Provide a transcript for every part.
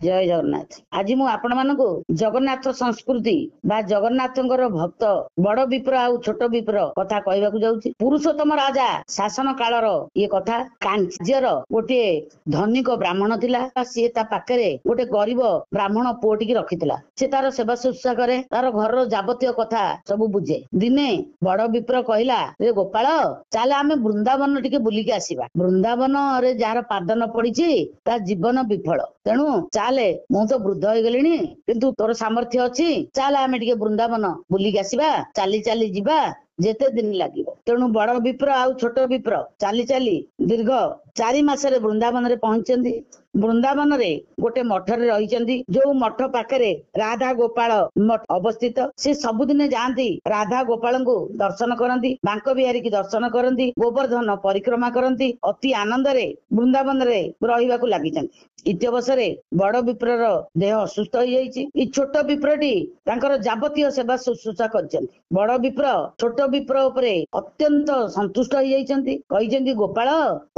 जय जगन्नाथ। आज मु आपण मानकु जगन्नाथ संस्कृति बा जगन्नाथंकर भक्त बड़ विप्र आउ छोट विप्र कथा कहबाकू जाउछि। पुरुषोत्तम राजा शासन कालर ये कथा। कांचीर गोटे धनिक ब्राह्मण थिला, सी ता पाखरे गोटे गरीब ब्राह्मण पुओटी रखिथिला। से तार सेवा शुश्रूषा करे, तार घर जाबतीय कथा सब बुझे। दिने बड़ विप्र कहला, रे गोपाल चाले आमे वृंदावन टिके बुलिके आसीबा। वृंदावन रे जार पाद न पड़िछि ता जीवन विफल। तेणु चाले मु तो वृद्ध हो गलिनी किंतु तोर सामर्थ्य अच्छी, चाले आमे टिके वृंदावन बुलिके आसीबा। चाली चाली जिबा, जेते दिन लागिबो। तेणु बड़ विप्र आउ छोट विप्र चाली चाली दीर्घ 4 मासरे वृंदावन रे पहुंचंदी। वृंदावन रे गोटे मठ रे रहिचंदी, जो मठ पाखरे राधा गोपाल मठ अवस्थित। से सबुदिने जाती राधा गोपाल को दर्शन करती, बांक बिहारी की दर्शन करती, गोवर्धन परिक्रमा करती, अति आनंद रे वृंदावन रे रहिबाकू लागिचंती। इत्यवसरे बड़ विप्रर देह असुस्थ हो जाइछि। ई छोट विप्रटी तांकर जाबतीय सेवा शुश्रूषा करछंती। बड़ विप्र छोट विप्र उपरे अत्यंत संतुष्ट हो जाइछंती। कहिछंती, गोपाल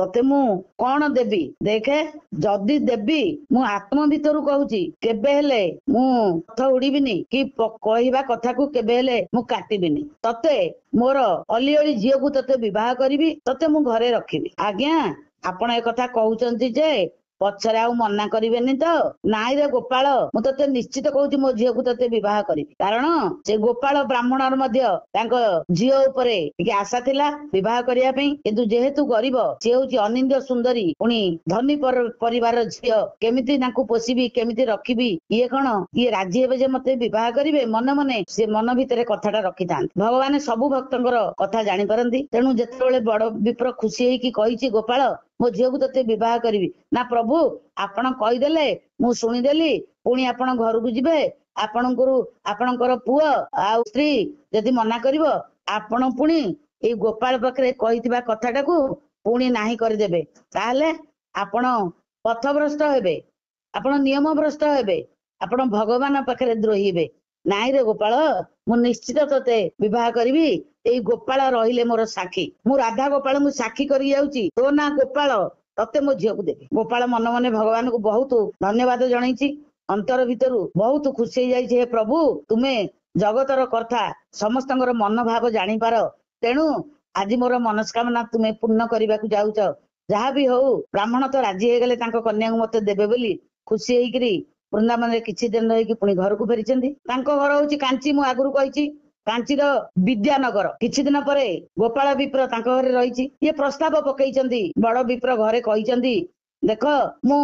तते मु कोन देबी? देखे जदि देबी मु आत्म भितरु कहूछि, केबे हेले मु कथा उड़ीबिनी कि कहवा कथा को केबे हेले मु काटिबिनी। तते मोर अली अली झियो को तते विवाह करिबी, तते मु घरे रखिबी। आज्ञा आपण ए कथा कहउचंती जे पछरे आउ मना करिवेनी तो? नाई रे गोपाल, मु तते निश्चित कहूछि मो झियो को तते विवाह करिबी। कारण से गोपाल ब्राह्मणर मध्य तांको झियो उपरे टिके आशा थिला विवाह करिया पई, किंतु जेहेतु गरीब से होछि अनिंद्य सुंदरी, पुणी धनी परिवार झियो, केमिति नाकु पोषिबी केमिति रखिबी, ये कोन ये राजी हेबे जे मते विवाह करिवे? मने मने से मन भितरे कथाटा रखिथांती। भगवान सबु भक्तंकर कथा जानि परंती। तेणु जेतेबेले बड़ विप्र खुशी हेकि कहिछि, गोपाल मो झियो को तते विवाह करिबी, ना प्रभु आपण कहिदेले मु शुणिदेली, पुणी आपण घर को जिबे, आपणकर पुओ आ स्त्री जदि मना करिवो, आपण पुणी ए गोपाल पाखरे कहिथिबा कथाटाकू पुणी नाही करदेबे, ताहले आपण पथभ्रष्ट हेबे, आपण नियम भ्रष्ट हेबे, आपण भगवान पाखरे द्रोही हेबे। नाई रे गोपाल, मु निश्चित तते विवाह करिबी। एई गोपाल रहिले मोर साखी, मु राधा गोपाल को साखी करि जाउची, तो ना गोपाल तते मो झियो को देबी। गोपाल मन मने भगवान को बहुत धन्यवाद जणाइछि। अंतर भितरु बहुत खुशी हो जाइछि, हे प्रभु तुमे जगतर कर्ता, समस्तंकर मन भाव जानि पार। तेणु आज मोर मनस्कामना तुमे पूर्ण करबाकू जाउछ। जहा भी हो ब्राह्मण तो राजी हे गले तांको कन्या को मते देबे बोली खुशी हेकरी वृंदावन रे किछि दिन रहिकी पुणी घर को फेरिचंदी। तांको घर होछि कांची, मु आगुरु कहिछि कांचीर विद्यानगर। किछि दिन परे गोपाल विप्र तांको घरे रहिछि। ये प्रस्ताव पकेइचंदी, बड़ विप्र घरे कहिचंदी, देख मु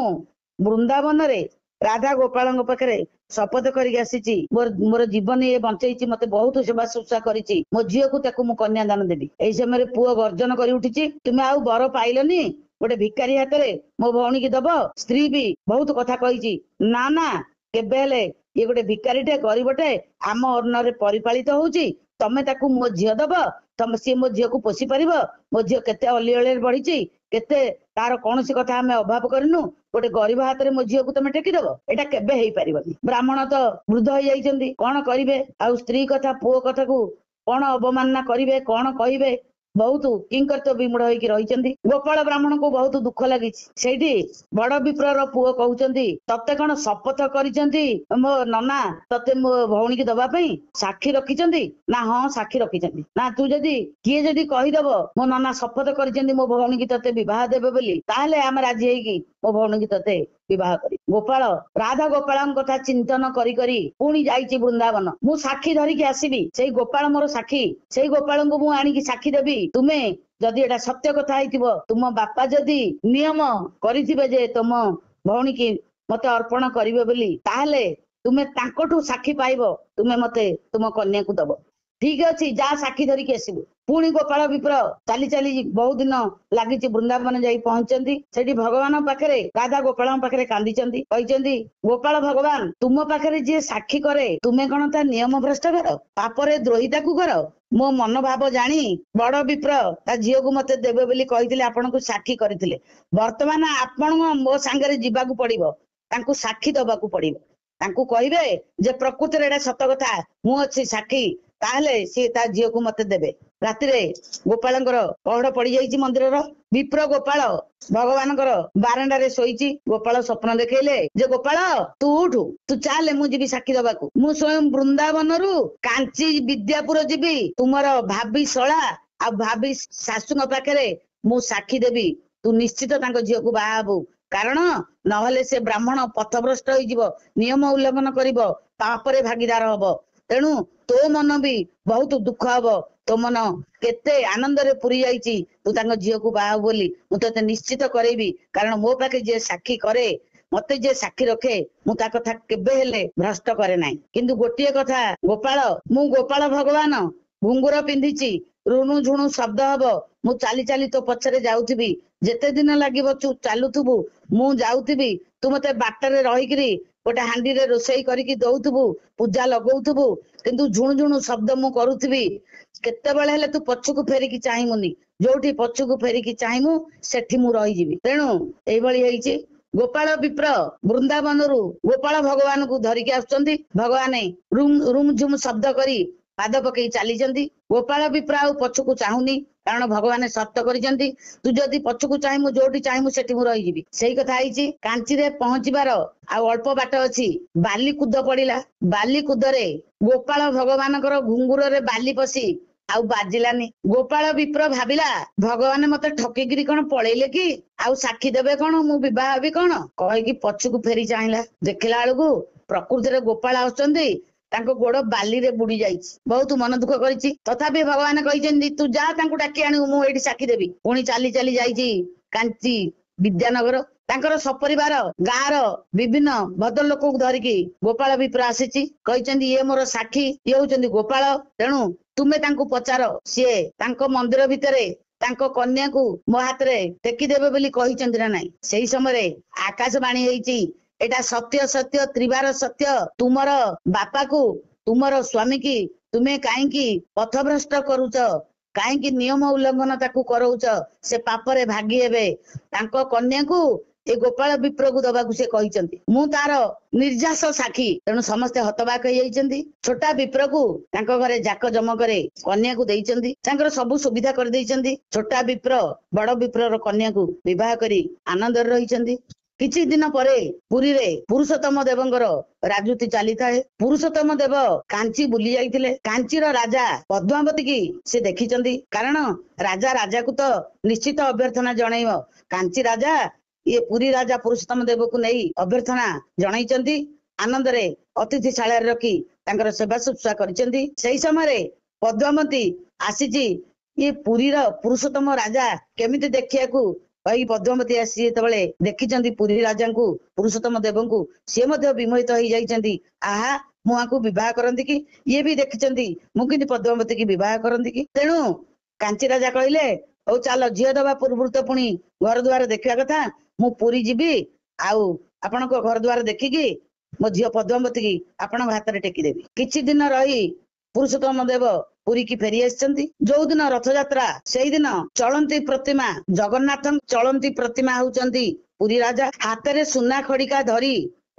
वृंदावन रे राधा गोपाल पाखरे शपथ करिक आसीची, मोर जीवन ये बंचैची, मते बहुत सेवा शुश्रूषा करिची, मो झियो को ताकू मु कन्यादान देबी। एई समय पुओ गर्जन करि उठिची, तुमे आउ बर पाइलनी, गोटे भिकारी हाथ में मो भौणी की दब। स्त्री भी बहुत कथा कही, ना ना केबे हेले ये गोटे भिकारीटे गरीबटे आम अर्णरे परिपालित होउची, तमे ताकू मो झियो दब, तमे सी मो झियो को पोषी पारिब। मो झियो केते अली अली बढ़ी, केते तार कौन सी कथा आमे अभाव करनु, गोटे गरीब हाथ में मो झियो को तमे टेकी दब, एटा केबे हेई पारिबनी। ब्राह्मण तो वृद्ध हो जाइछंती, कोन करिवे? आ स्त्री कथा पुओ कथा को कोन अवमानना करिवे, कोन कहिवे? बहुत किंकर्तव्य विमूढ़ होइकी रहिचंती। गोपाल ब्राह्मण को बहुत दुख लगी। सेठी बड़ विप्रर पुओ कहउचंती, तते कौन शपथ करिचंती मो नना तते मो भौणी की दबा पई? साक्षी रखिचंती? ना हाँ साक्षी रखिचंती। ना तू जदि किए जदि कहिदब मो नना शपथ करिचंती मो भौणी की तते विवाह देबे बोली, ताहले आमे राजी हेकी मो भौणी की तते विवाह करी। गोपाल राधा गोपाल कथा चिंतन करी करी पुणी जाइछि वृंदावन। मु साक्षी धरिकी आसीबी, सेई गोपाल मोर साक्षी, सेई गोपाल को मु आनिकी साक्षी देबी। तुमे जदि एटा सत्य कथा हेतिबो, तुम बापा जदि नियम करिथिबे जे तुम भौणी की मते अर्पण करिवे बोली, ताहले तुमे तांकोठू साक्षी पाइबो, तुमे मते तुम कन्या को दबो। ठीक अच्छी, जा साक्षी धरिकी आसबू। पुणी गोपाल विप्र चाली चाली बहुत दिन लगी वृंदावन जाई पहुंचती। सेठी भगवान पाखरे राधा गोपाल पाखरे कांदीचंती, कहिचंती, गोपाल भगवान तुम पाखरे जे साक्षी करे, तुमे कौन ता नियम भ्रष्ट कर, पापरे द्रोहिता को कर? मो मन भाव जानी बड़ विप्र ता झियो को मते देबे बोली कहिथिले, आपन को साक्षी करथिले। वर्तमान आपण मो सांगरे जिबाकू पड़िबो, तांकू साक्षी दबाकू पड़िबो। तांकू कहिबे जे प्रकृति रे एटा सत कथा, मु अछि साक्षी, ताहले सी ता झियो को मते देबे। ରାତିରେ ଗୋପାଳଙ୍କର ପହଡ ପଡିଯାଇଛି ମନ୍ଦିରର। ବିପ୍ର ଗୋପାଳ ଭଗବାନଙ୍କର ବାରଣ୍ଡାରେ ଶୋଇଛି। ଗୋପାଳ ସ୍ୱପ୍ନ ଦେଖେଇଲେ ଯେ ଗୋପାଳ ତୁ ଉଠୁ, ତୁ ଚାଲେ, ମୁଁ ଯିବି ସାକ୍ଷୀ ଦବାକୁ। ମୁଁ ସ୍ୱୟଂ ବୃନ୍ଦାବନରୁ କାଞ୍ଚି ବିଦ୍ୟାପୁର ଯିବି, ତୁମର ଭାବି ଶଳା ଆଉ ଭାବି ଶାଶୁଙ୍କ ପାଖରେ ମୁଁ ସାକ୍ଷୀ ଦେବି। ତୁ ନିଶ୍ଚିତ ତାଙ୍କ ଝିଅକୁ ବାହା ହବୁ, କାରଣ ନହେଲେ ସେ ବ୍ରାହ୍ମଣ ପଥଭ୍ରଷ୍ଟ ହେଇଯିବ, ନିୟମ ଉଲ୍ଲଂଘନ କରିବ, ପାପରେ ଭାଗିଦାର ହବ। ତେଣୁ ତୋ ମନ ବି ବହୁତ ଦୁଃଖ ହବ। ତୋ ମନ କେତେ ଆନନ୍ଦରେ ପୁରୀ ଯାଇଛି ତୁ ତାଙ୍କ ଝିଅକୁ ବାହା ହବୁ ବୋଲି ମୁଁ ତତେ ନିଶ୍ଚିତ କରେଇବି। କାରଣ ମୋ ପାଖେ ଯିଏ ସାକ୍ଷୀ କରେ, ମତେ ଯିଏ ସାକ୍ଷୀ ରଖେ, ମୁଁ ତା କଥା କେବେ ହେଲେ ଭ୍ରଷ୍ଟ କରେ ନାହିଁ। କିନ୍ତୁ ଗୋଟିଏ କଥା ଗୋପାଳ, ମୁଁ ଗୋପାଳ ଭଗବାନ ଘୁଙ୍ଗୁର ପିନ୍ଧିଛି, ରୁଣୁ ଝୁଣୁ ଶବ୍ଦ ହବ, ମୁଁ ଚାଲି ଚାଲି ତୋ ପଛରେ ଯାଉଥିବି। ଯେତେ ଦିନ ଲାଗିବ ତୁ ଚାଲୁଥିବୁ, ମୁଁ ଯାଉଥିବି। ତୁ ମତେ ବାଟରେ ରହିକିରି ଗୋଟେ ହାଣ୍ଡିରେ ରୋଷେଇ କରିକି ଦଉଥିବୁ, ପୂଜା ଲଗଉଥିବୁ, କିନ୍ତୁ ଝୁଣୁ ଝୁଣୁ ଶବ୍ଦ ମୁଁ କରୁଥିବି। କେତେବେଳେ ହେଲେ ତୁ ପଛକୁ ଫେରିକି ଚାହିଁବୁନି। ଯୋଉଠି ପଛକୁ ଫେରିକି ଚାହିଁବୁ ସେଠି ମୁଁ ରହିଯିବି। ତେଣୁ ଏଇଭଳି ହେଇଛି। ଗୋପାଳ ବିପ୍ର ବୃନ୍ଦାବନରୁ ଗୋପାଳ ଭଗବାନଙ୍କୁ ଧରିକି ଆସୁଛନ୍ତି। ଭଗବାନ ରୁମ୍ ଝୁମ୍ ଶବ୍ଦ କରି ପାଦ ପକେଇ ଚାଲିଛନ୍ତି। ଗୋପାଳ ବିପ୍ର ଆଉ ପଛକୁ ଚାହୁଁନି, କାରଣ ଭଗବାନ ସର୍ତ୍ତ କରିଛନ୍ତି, ତୁ ଯଦି ପଛକୁ ଚାହିଁବୁ, ଯୋଉଠି ଚାହିଁବୁ ସେଠି ମୁଁ ରହିଯିବି। ସେଇ କଥା ହେଇଛି। କାଞ୍ଚିରେ ପହଞ୍ଚିବାର ଆଉ ଅଳ୍ପ ବାଟ ଅଛି। ବାଲି କୁଦ ପଡିଲା। ବାଲି କୁଦରେ ଗୋପାଳ ଭଗବାନଙ୍କର ଘୁଙ୍ଗୁରରେ ବାଲି ପଶି ଆଉ ବାଜିଲାନି। ଗୋପାଳ ବିପ୍ର ଭାବିଲା ଭଗବାନ ମତେ ଠକିକିରି କଣ ପଳେଇଲେ କି, ଆଉ ସାକ୍ଷୀ ଦେବେ କଣ, ମୁଁ ବିବାହ ହେବି କଣ, କହିକି ପଛକୁ ଫେରି ଚାହିଁଲା। ଦେଖିଲା ବେଳକୁ ପ୍ରକୃତିରେ ଗୋପାଳ ଆସୁଛନ୍ତି, ତାଙ୍କ ଗୋଡ ବାଲିରେ ବୁଡି ଯାଇଛି। ବହୁତ ମନ ଦୁଃଖ କରିଛି। ତଥାପି ଭଗବାନ କହିଛନ୍ତି ତୁ ଯା, ତାଙ୍କୁ ଡାକି ଆଣିବୁ, ମୁଁ ଏଇଠି ସାକ୍ଷୀ ଦେବି। ପୁଣି ଚାଲି ଚାଲି ଯାଇଛି କାଞ୍ଚି ବିଦ୍ୟାନଗର। ତାଙ୍କର ସପରିବାର ଗାଁର ବିଭିନ୍ନ ଭଦ୍ରଲୋକଙ୍କୁ ଧରିକି ଗୋପାଳ ବିପ୍ର ଆସିଛି। କହିଛନ୍ତି ଇଏ ମୋର ସାକ୍ଷୀ, ଇଏ ହଉଛନ୍ତି ଗୋପାଳ, ତେଣୁ ତୁମେ ତାଙ୍କୁ ପଚାର, ସିଏ ତାଙ୍କ ମନ୍ଦିର ଭିତରେ ତାଙ୍କ କନ୍ୟାକୁ ମୋ ହାତରେ ଟେକିଦେବେ ବୋଲି କହିଛନ୍ତି ନା ନାଇଁ। ସେଇ ସମୟରେ ଆକାଶବାଣୀ ହେଇଛି, ଏଟା ସତ୍ୟ ସତ୍ୟ ତ୍ରିବାର ସତ୍ୟ, ତୁମର ବାପାକୁ, ତୁମର ସ୍ୱାମୀ କି ତୁମେ କାହିଁକି ପଥଭ୍ରଷ୍ଟ କରୁଛ, କାହିଁକି ନିୟମ ଉଲ୍ଲଂଘନ ତାକୁ କରଉଛ, ସେ ପାପରେ ଭାଗି ହେବେ। ତାଙ୍କ କନ୍ୟାକୁ ଏ ଗୋପାଳ ବିପ୍ରକୁ ଦବାକୁ ସେ କହିଛନ୍ତି। ମୁଁ ତାର ନିର୍ଯାସ ସାକ୍ଷୀ। ତେଣୁ ସମସ୍ତେ ହତବାକ ହେଇଯାଇଛନ୍ତି। ଛୋଟା ବିପ୍ରକୁ ତାଙ୍କ ଘରେ ଜାକ ଜମକରେ କନ୍ୟାକୁ ଦେଇଛନ୍ତି। ତାଙ୍କର ସବୁ ସୁବିଧା କରିଦେଇଛନ୍ତି। ଛୋଟା ବିପ୍ର ବଡ ବିପ୍ରର କନ୍ୟାକୁ ବିବାହ କରି ଆନନ୍ଦରେ ରହିଛନ୍ତି। କିଛି ଦିନ ପରେ ପୁରୀରେ ପୁରୁଷୋତ୍ତମ ଦେବଙ୍କର ରାଜୁତି ଚାଲିଥାଏ। ପୁରୁଷୋତ୍ତମ ଦେବ କାଞ୍ଚି ବୁଲି ଯାଇଥିଲେ। କାଞ୍ଚିର ରାଜା ପଦ୍ମାବତୀ କି ସେ ଦେଖିଛନ୍ତି। କାରଣ ରାଜା ରାଜାକୁ ତ ନିଶ୍ଚିତ ଅଭ୍ୟର୍ଥନା ଜଣେଇବ। କାଞ୍ଚି ରାଜା ଇଏ ପୁରୀ ରାଜା ପୁରୁଷୋତ୍ତମ ଦେବକୁ ନେଇ ଅଭ୍ୟର୍ଥନା ଜଣାଇଛନ୍ତି। ଆନନ୍ଦରେ ଅତିଥିଶାଳାରେ ରଖି ତାଙ୍କର ସେବା ଶୁଶ୍ରୂଷା କରିଛନ୍ତି। ସେଇ ସମୟରେ ପଦ୍ମାବତୀ ଆସିଛି, ଇଏ ପୁରୀର ପୁରୁଷୋତ୍ତମ ରାଜା କେମିତି ଦେଖିବାକୁ କହି ପଦ୍ମାବତୀ ଆସି ଯେତେବେଳେ ଦେଖିଛନ୍ତି ପୁରୀ ରାଜାଙ୍କୁ, ପୁରୁଷୋତ୍ତମ ଦେବଙ୍କୁ, ସିଏ ମଧ୍ୟ ବିମୋହିତ ହେଇଯାଇଛନ୍ତି। ଆହା, ମୁଁ ଆଙ୍କୁ ବିବାହ କରନ୍ତି କି? ଇଏ ବି ଦେଖିଛନ୍ତି ମୁଁ କିନ୍ତୁ ପଦ୍ମାବତୀ କି ବିବାହ କରନ୍ତି କି? ତେଣୁ କାଞ୍ଚି ରାଜା କହିଲେ ହଉ ଚାଲ, ଝିଅ ଦବା ପୂର୍ବରୁ ତ ପୁଣି ଘର ଦୁଆର ଦେଖିବା କଥା। ମୁଁ ପୁରୀ ଯିବି, ଆଉ ଆପଣଙ୍କ ଘର ଦୁଆର ଦେଖିକି ମୋ ଝିଅ ପଦ୍ମାବତୀ କି ଆପଣଙ୍କ ହାତରେ ଟେକିଦେବି। କିଛି ଦିନ ରହି ପୁରୁଷୋତ୍ତମ ଦେବ ପୁରୀ କି ଫେରି ଆସିଛନ୍ତି। ଯୋଉଦିନ ରଥଯାତ୍ରା ସେଇଦିନ ଚଳନ୍ତି ପ୍ରତିମା ଜଗନ୍ନାଥ, ଚଳନ୍ତି ପ୍ରତିମା ହଉଛନ୍ତି ପୁରୀ ରାଜା। ହାତରେ ସୁନା ଖଡିକା ଧରି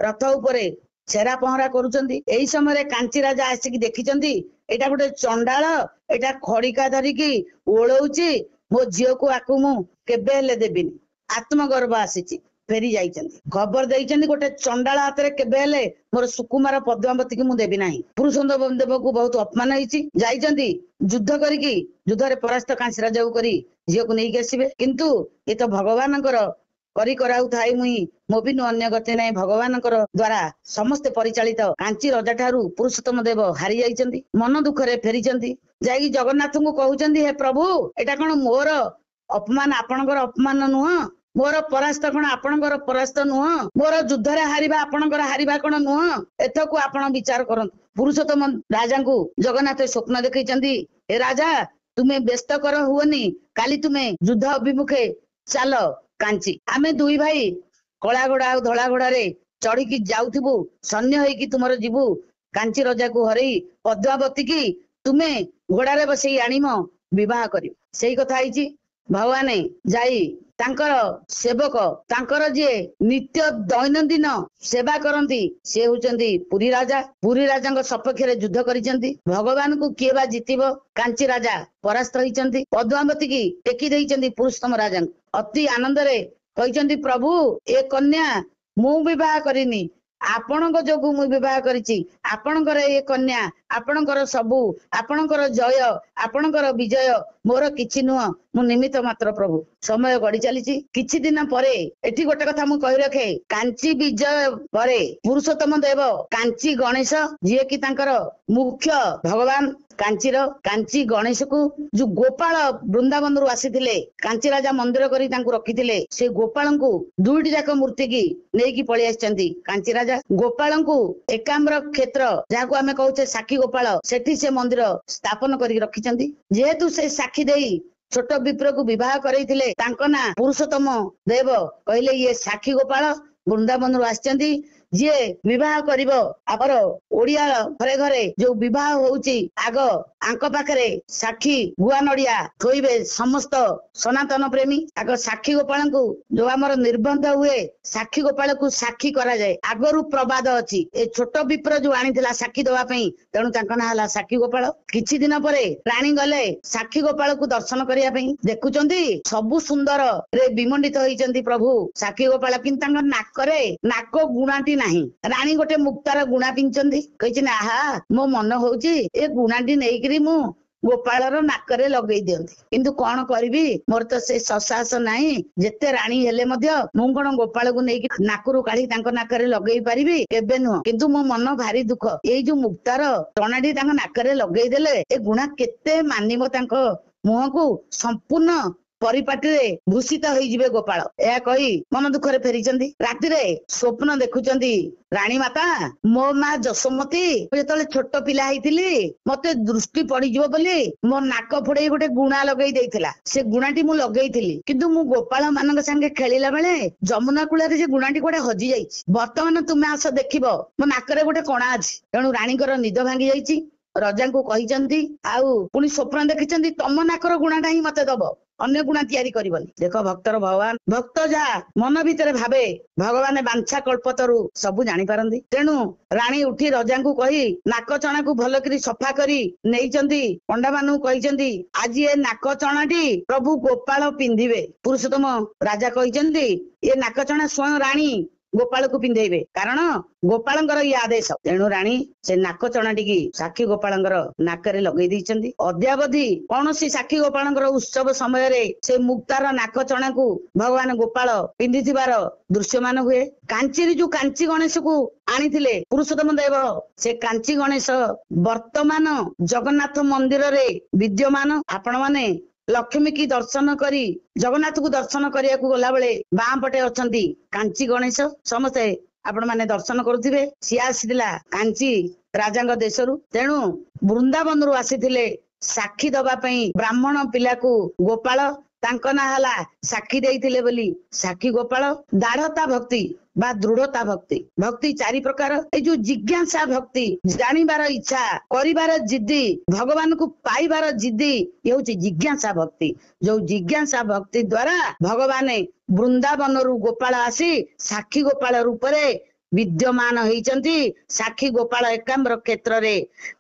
ରଥ ଉପରେ ଛେରା ପହଁରା କରୁଛନ୍ତି। ଏଇ ସମୟରେ କାଞ୍ଚି ରାଜା ଆସିକି ଦେଖିଛନ୍ତି ଏଇଟା ଗୋଟେ ଚଣ୍ଡାଳ, ଏଇଟା ଖଡିକା ଧରିକି ଓଳଉଛି, ମୋ ଝିଅକୁ ଆକୁ ମୁଁ କେବେ ହେଲେ ଦେବିନି। ଆତ୍ମଗର୍ବ ଆସିଛି, ଫେରି ଯାଇଛନ୍ତି। ଖବର ଦେଇଛନ୍ତି ଗୋଟେ ଚଣ୍ଡାଳ ହାତରେ କେବେ ହେଲେ ମୋର ସୁକୁମାର ପଦ୍ମାବତୀକୁ ମୁଁ ଦେବି ନାହିଁ। ପୁରୁଷୋତ୍ତମ ଦେବକୁ ବହୁତ ଅପମାନ ହେଇଛି। ଯାଇଛନ୍ତି ଯୁଦ୍ଧ କରିକି, ଯୁଦ୍ଧରେ ପରାସ୍ତ କାଞ୍ଚି ରାଜାକୁ କରି ଝିଅକୁ ନେଇକି ଆସିବେ। କିନ୍ତୁ ଏ ତ ଭଗବାନଙ୍କର କରି କରାଉଥାଏ ମୁଇଁ, ମୋ ବିନୁ ଅନ୍ୟ ଗତି ନାହିଁ। ଭଗବାନଙ୍କର ଦ୍ଵାରା ସମସ୍ତେ ପରିଚାଳିତ। କାଞ୍ଚି ରଜା ଠାରୁ ପୁରୁଷୋତ୍ତମ ଦେବ ହାରି ଯାଇଛନ୍ତି। ମନ ଦୁଃଖରେ ଫେରିଛନ୍ତି। ଯାଇକି ଜଗନ୍ନାଥଙ୍କୁ କହୁଛନ୍ତି, ହେ ପ୍ରଭୁ, ଏଇଟା କଣ ମୋର ଅପମାନ ଆପଣଙ୍କର ଅପମାନ ନୁହଁ? ମୋର ପରାସ୍ତ କଣ ଆପଣଙ୍କର ପରାସ୍ତ ନୁହଁ? ମୋର ଯୁଦ୍ଧରେ ହାରିବା ଆପଣଙ୍କର ହାରିବା କଣ ନୁହଁ? ଏଥକୁ ଆପଣ ବିଚାର କରନ୍ତୁ। ପୁରୁଷୋତ୍ତମ ରାଜାଙ୍କୁ ଜଗନ୍ନାଥ ସ୍ୱପ୍ନ ଦେଖେଇଛନ୍ତି, ଏ ରାଜା, ତୁମେ ବ୍ୟସ୍ତ କର ହୁଅନି, କାଲି ତୁମେ ଯୁଦ୍ଧ ଅଭିମୁଖେ ଚାଲ କାଞ୍ଚି। ଆମେ ଦୁଇ ଭାଇ କଳା ଘୋଡା ଆଉ ଧଳା ଘୋଡାରେ ଚଢିକି ଯାଉଥିବୁ, ସୈନ୍ୟ ହେଇକି ତୁମର ଯିବୁ। କାଞ୍ଚି ରଜାକୁ ହରେଇ ପଦ୍ମାବତୀ କି ତୁମେ ଘୋଡାରେ ବସେଇ ଆଣିମ, ବିବାହ କରିବ। ସେଇ କଥା ହେଇଛି। ଭଗବାନ ଯାଇ ତାଙ୍କର ସେବକ ତାଙ୍କର ଯିଏ ନିତ୍ୟ ଦୈନନ୍ଦିନ ସେବା କରନ୍ତି ସେ ହଉଛନ୍ତି ପୁରୀ ରାଜା। ପୁରୀ ରାଜାଙ୍କ ସପକ୍ଷରେ ଯୁଦ୍ଧ କରିଛନ୍ତି। ଭଗବାନଙ୍କୁ କିଏ ବା ଜିତିବ? କାଞ୍ଚି ରାଜା ପରାସ୍ତ ହେଇଛନ୍ତି। ପଦ୍ମାବତୀ କି ଟେକି ଦେଇଛନ୍ତି ପୁରୁଷୋତ୍ତମ ରାଜାଙ୍କୁ। ଅତି ଆନନ୍ଦରେ କହିଛନ୍ତି ପ୍ରଭୁ ଏ କନ୍ୟା ମୁଁ ବିବାହ କରିନି, ଆପଣଙ୍କ ଯୋଗୁ ମୁଁ ବିବାହ କରିଛି। ଆପଣଙ୍କର ଏ କନ୍ୟା, ଆପଣଙ୍କର ସବୁ, ଆପଣଙ୍କର ଜୟ, ଆପଣଙ୍କର ବିଜୟ, ମୋର କିଛି ନୁହଁ, ମୁଁ ନିମିତ୍ତ ମାତ୍ର ପ୍ରଭୁ। ସମୟ ଗଡି ଚାଲିଛି। କିଛି ଦିନ ପରେ ଏଠି ଗୋଟେ କଥା ମୁଁ କହି ରଖେ, କାଞ୍ଚି ବିଜୟ ପରେ ପୁରୁଷୋତ୍ତମ ଦେବ କାଞ୍ଚି ଗଣେଶ ଯିଏ କି ତାଙ୍କର ମୁଖ୍ୟ ଭଗବାନ କାଞ୍ଚିର, କାଞ୍ଚି ଗଣେଶକୁ ଯୋଉ ଗୋପାଳ ବୃନ୍ଦାବନରୁ ଆସିଥିଲେ, କାଞ୍ଚି ରାଜା ମନ୍ଦିର କରି ତାଙ୍କୁ ରଖିଥିଲେ, ସେ ଗୋପାଳଙ୍କୁ ଦୁଇଟି ଯାକ ମୂର୍ତ୍ତି କି ନେଇକି ପଳେଇ ଆସିଛନ୍ତି। କାଞ୍ଚି ରାଜା ଗୋପାଳଙ୍କୁ ଏକାମ୍ର କ୍ଷେତ୍ର ଯାହାକୁ ଆମେ କହୁଛେ ସାକ୍ଷୀ ଗୋପାଳ, ସେଠି ସେ ମନ୍ଦିର ସ୍ଥାପନ କରିକି ରଖିଛନ୍ତି। ଯେହେତୁ ସେ ସାକ୍ଷୀ ଦେଇ ଛୋଟ ବିପ୍ରକୁ ବିବାହ କରେଇଥିଲେ, ତାଙ୍କ ନାଁ ପୁରୁଷୋତ୍ତମ ଦେବ। କହିଲେ ଇଏ ସାକ୍ଷୀ ଗୋପାଳ ବୃନ୍ଦାବନରୁ ଆସିଛନ୍ତି, ଯିଏ ବିବାହ କରିବ। ଆମର ଓଡିଆ ଘରେ ଘରେ ଯୋଉ ବିବାହ ହଉଛି, ଆଗ ଆଙ୍କ ପାଖରେ ସାକ୍ଷୀ ଗୁଆ ନଡିଆ ଥୋଇବେ ସମସ୍ତ ସନାତନ ପ୍ରେମୀ। ଆଗ ସାକ୍ଷୀ ଗୋପାଳଙ୍କୁ ଯୋଉ ଆମର ନିର୍ବନ୍ଧ ହୁଏ, ସାକ୍ଷୀ ଗୋପାଳକୁ ସାକ୍ଷୀ କରାଯାଏ। ଆଗରୁ ପ୍ରବାଦ ଅଛି, ଏ ଛୋଟ ବିପ୍ର ଯୋଉ ଆଣିଥିଲା ସାକ୍ଷୀ ଦବା ପାଇଁ, ତେଣୁ ତାଙ୍କ ନାଁ ହେଲା ସାକ୍ଷୀ ଗୋପାଳ। କିଛି ଦିନ ପରେ ରାଣୀ ଗଲେ ସାକ୍ଷୀ ଗୋପାଳକୁ ଦର୍ଶନ କରିବା ପାଇଁ। ଦେଖୁଛନ୍ତି ସବୁ ସୁନ୍ଦର ରେ ବିମଣ୍ଡିତ ହେଇଛନ୍ତି ପ୍ରଭୁ ସାକ୍ଷୀ ଗୋପାଳ, କିନ୍ତୁ ତାଙ୍କ ନାକରେ ନାକ ଗୁଣାଟି ନାହିଁ। ରାଣୀ ଗୋଟେ ମୁକ୍ତାର ଗୁଣା ପିନ୍ଧିଛନ୍ତି। କହିଛି ନା ଆହା ମୋ ମନ ହଉଛି ଏ ଗୁଣାଟି ନେଇକିରି ମୁଁ ଗୋପାଳର ନାକରେ ଲଗେଇ ଦିଅନ୍ତି, କିନ୍ତୁ କଣ କରିବି, ମୋର ତ ସେ ସସାହସ ନାହିଁ। ଯେତେ ରାଣୀ ହେଲେ ମଧ୍ୟ ମୁଁ କଣ ଗୋପାଳକୁ ନେଇକି ନାକରୁ କାଢି ତାଙ୍କ ନାକରେ ଲଗେଇ ପାରିବି? କେବେ ନୁହଁ। କିନ୍ତୁ ମୋ ମନ ଭାରି ଦୁଃଖ, ଏଇ ଯୋଉ ମୁକ୍ତାର ଟଣାଟି ତାଙ୍କ ନାକରେ ଲଗେଇ ଦେଲେ ଏ ଗୁଣା କେତେ ମାନିବ ତାଙ୍କ ମୁହଁକୁ, ସମ୍ପୂର୍ଣ୍ଣ ପରିପାଟିରେ ଭୂଷିତ ହେଇଯିବେ ଗୋପାଳ। ଏହା କହି ମନ ଦୁଃଖରେ ଫେରିଛନ୍ତି। ରାତିରେ ସ୍ୱପ୍ନ ଦେଖୁଛନ୍ତି, ରାଣୀ ମାତା ମୋ ମା ଯଶୋମତୀ ଯେତେବେଳେ ଛୋଟ ପିଲା ହେଇଥିଲି ମତେ ଦୃଷ୍ଟି ପଡିଯିବ ବୋଲି ମୋ ନାକ ଫୋଡେଇ ଗୋଟେ ଗୁଣା ଲଗେଇ ଦେଇଥିଲା। ସେ ଗୁଣାଟି ମୁଁ ଲଗେଇଥିଲି, କିନ୍ତୁ ମୁଁ ଗୋପାଳ ମାନଙ୍କ ସାଙ୍ଗେ ଖେଳିଲା ବେଳେ ଯମୁନା କୂଳରେ ସେ ଗୁଣାଟି କୁଆଡେ ହଜି ଯାଇଛି। ବର୍ତ୍ତମାନ ତୁମେ ଆସ ଦେଖିବ ମୋ ନାକରେ ଗୋଟେ କଣା ଅଛି। ତେଣୁ ରାଣୀଙ୍କର ନିଦ ଭାଙ୍ଗି ଯାଇଛି। ରଜାଙ୍କୁ କହିଛନ୍ତି, ଆଉ ପୁଣି ସ୍ୱପ୍ନ ଦେଖିଛନ୍ତି ତମ ନାକର ଗୁଣାଟା ହିଁ ମତେ ଦବ, ଅନ୍ୟ ଗୁଣା ତିଆରି କରିବନି। ଦେଖ ଭକ୍ତର ଭଗବାନ, ଭକ୍ତ ଯାହା ମନ ଭିତରେ ଭାବେ ଭଗବାନ ବାଞ୍ଛା କଳ୍ପତରୁ ସବୁ ଜାଣିପାରନ୍ତି। ତେଣୁ ରାଣୀ ଉଠି ରଜାଙ୍କୁ କହି ନାକ ଚଣାକୁ ଭଲକରି ସଫା କରି ନେଇଛନ୍ତି। ପଣ୍ଡା ମାନଙ୍କୁ କହିଛନ୍ତି ଆଜି ଏ ନାକ ଚଣାଟି ପ୍ରଭୁ ଗୋପାଳ ପିନ୍ଧିବେ। ପୁରୁଷୋତ୍ତମ ରାଜା କହିଛନ୍ତି ଏ ନାକ ଚଣା ସ୍ୱୟଂ ରାଣୀ ଗୋପାଳକୁ ପିନ୍ଧେଇବେ, କାରଣ ଗୋପାଳଙ୍କର ଇଏ ଆଦେଶ। ତେଣୁ ରାଣୀ ସେ ନାକ ଚଣାଟିକି ସାକ୍ଷୀ ଗୋପାଳଙ୍କର ନାକରେ ଲଗେଇ ଦେଇଛନ୍ତି। ଅଦ୍ୟାବଧି କୌଣସି ସାକ୍ଷୀ ଗୋପାଳଙ୍କର ଉତ୍ସବ ସମୟରେ ସେ ମୁକ୍ତାର ନାକ ଚଣାକୁ ଭଗବାନ ଗୋପାଳ ପିନ୍ଧିଥିବାର ଦୃଶ୍ୟମାନ ହୁଏ। କାଞ୍ଚିରେ ଯୋଉ କାଞ୍ଚି ଗଣେଶକୁ ଆଣିଥିଲେ ପୁରୁଷୋତ୍ତମ ଦେବ, ସେ କାଞ୍ଚି ଗଣେଶ ବର୍ତ୍ତମାନ ଜଗନ୍ନାଥ ମନ୍ଦିରରେ ବିଦ୍ୟମାନ। ଆପଣ ମାନେ ଲକ୍ଷ୍ମୀ କି ଦର୍ଶନ କରି ଜଗନ୍ନାଥକୁ ଦର୍ଶନ କରିବାକୁ ଗଲାବେଳେ ବାଁ ପଟେ ଅଛନ୍ତି କାଞ୍ଚି ଗଣେଶ। ସମସ୍ତେ ଆପଣ ମାନେ ଦର୍ଶନ କରୁଥିବେ। ସିଏ ଆସିଥିଲା କାଞ୍ଚି ରାଜାଙ୍କ ଦେଶରୁ। ତେଣୁ ବୃନ୍ଦାବନରୁ ଆସିଥିଲେ ସାକ୍ଷୀ ଦବା ପାଇଁ ବ୍ରାହ୍ମଣ ପିଲାକୁ ଗୋପାଳ। ତାଙ୍କ ନାଁ ହେଲା ସାକ୍ଷୀ ଦେଇଥିଲେ ବୋଲି ସାକ୍ଷୀ ଗୋପାଳ। ଦାଢତା ଭକ୍ତି ବା ଦୃଢତା ଭକ୍ତି, ଭକ୍ତି ଚାରି ପ୍ରକାର। ଏଇ ଯୋଉ ଜିଜ୍ଞାସା ଭକ୍ତି, ଜାଣିବାର ଇଚ୍ଛା, କରିବାର ଜିଦ୍ଦି, ଭଗବାନଙ୍କୁ ପାଇବାର ଜିଦ୍ଦି, ଇଏ ହଉଛି ଜିଜ୍ଞାସା ଭକ୍ତି। ଯୋଉ ଜିଜ୍ଞାସା ଭକ୍ତି ଦ୍ଵାରା ଭଗବାନ ବୃନ୍ଦାବନରୁ ଗୋପାଳ ଆସି ସାକ୍ଷୀ ଗୋପାଳ ରୂପରେ ବିଦ୍ୟମାନ ହେଇଛନ୍ତି। ସାକ୍ଷୀ ଗୋପାଳ ଏକାମ୍ର କ୍ଷେତ୍ରରେ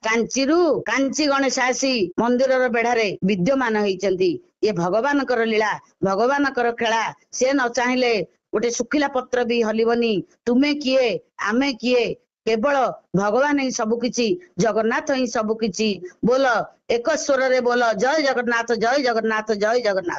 କାଞ୍ଚିରୁ କାଞ୍ଚି ଗଣେଶ ଆସି ମନ୍ଦିରର ବେଢାରେ ବିଦ୍ୟମାନ ହେଇଛନ୍ତି। ଇଏ ଭଗବାନଙ୍କର ଲୀଳା, ଭଗବାନଙ୍କର ଖେଳା। ସେ ନ ଚାହିଁଲେ ଗୋଟେ ଶୁଖିଲା ପତ୍ର ବି ହଲିବନି। ତୁମେ କିଏ, ଆମେ କିଏ, କେବଳ ଭଗବାନ ହିଁ ସବୁ କିଛି, ଜଗନ୍ନାଥ ହିଁ ସବୁ କିଛି। ବୋଲ ଏକ ସ୍ୱରରେ ବୋଲ ଜୟ ଜଗନ୍ନାଥ, ଜୟ ଜଗନ୍ନାଥ, ଜୟ ଜଗନ୍ନାଥ।